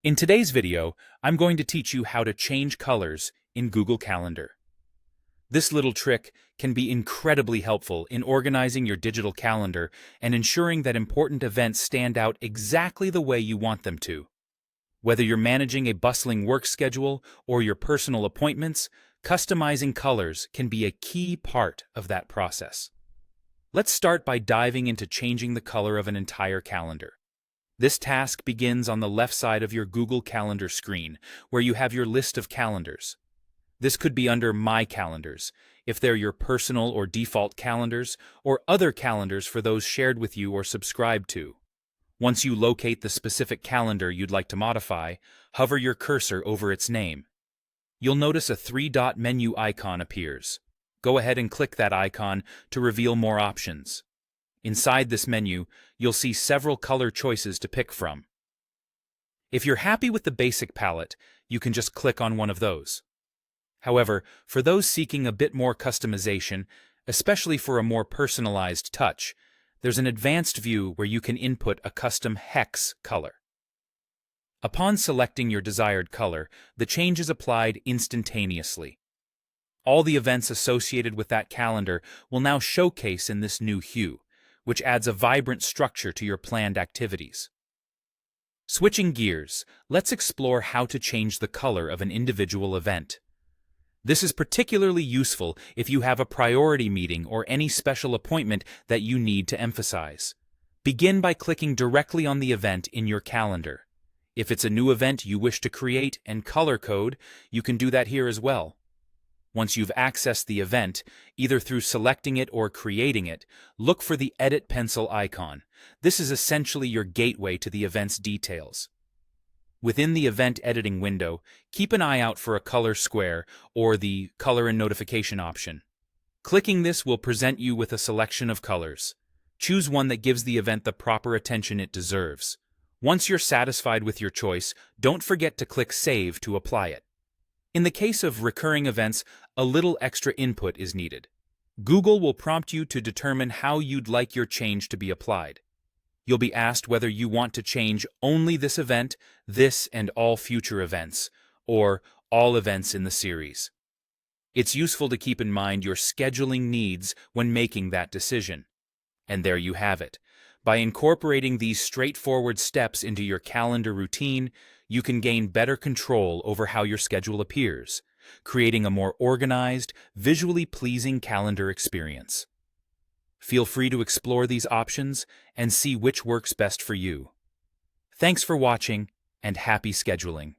In today's video, I'm going to teach you how to change colors in Google Calendar. This little trick can be incredibly helpful in organizing your digital calendar and ensuring that important events stand out exactly the way you want them to. Whether you're managing a bustling work schedule or your personal appointments, customizing colors can be a key part of that process. Let's start by diving into changing the color of an entire calendar. This task begins on the left side of your Google Calendar screen, where you have your list of calendars. This could be under My Calendars, if they're your personal or default calendars, or Other Calendars for those shared with you or subscribed to. Once you locate the specific calendar you'd like to modify, hover your cursor over its name. You'll notice a three-dot menu icon appears. Go ahead and click that icon to reveal more options. Inside this menu, you'll see several color choices to pick from. If you're happy with the basic palette, you can just click on one of those. However, for those seeking a bit more customization, especially for a more personalized touch, there's an advanced view where you can input a custom hex color. Upon selecting your desired color, the change is applied instantaneously. All the events associated with that calendar will now showcase in this new hue, which adds a vibrant structure to your planned activities. Switching gears, let's explore how to change the color of an individual event. This is particularly useful if you have a priority meeting or any special appointment that you need to emphasize. Begin by clicking directly on the event in your calendar. If it's a new event you wish to create and color code, you can do that here as well. Once you've accessed the event, either through selecting it or creating it, look for the Edit Pencil icon. This is essentially your gateway to the event's details. Within the event editing window, keep an eye out for a color square or the Color and Notification option. Clicking this will present you with a selection of colors. Choose one that gives the event the proper attention it deserves. Once you're satisfied with your choice, don't forget to click Save to apply it. In the case of recurring events, a little extra input is needed. Google will prompt you to determine how you'd like your change to be applied. You'll be asked whether you want to change only this event, this and all future events, or all events in the series. It's useful to keep in mind your scheduling needs when making that decision. And there you have it. By incorporating these straightforward steps into your calendar routine, you can gain better control over how your schedule appears, creating a more organized, visually pleasing calendar experience. Feel free to explore these options and see which works best for you. Thanks for watching, and happy scheduling.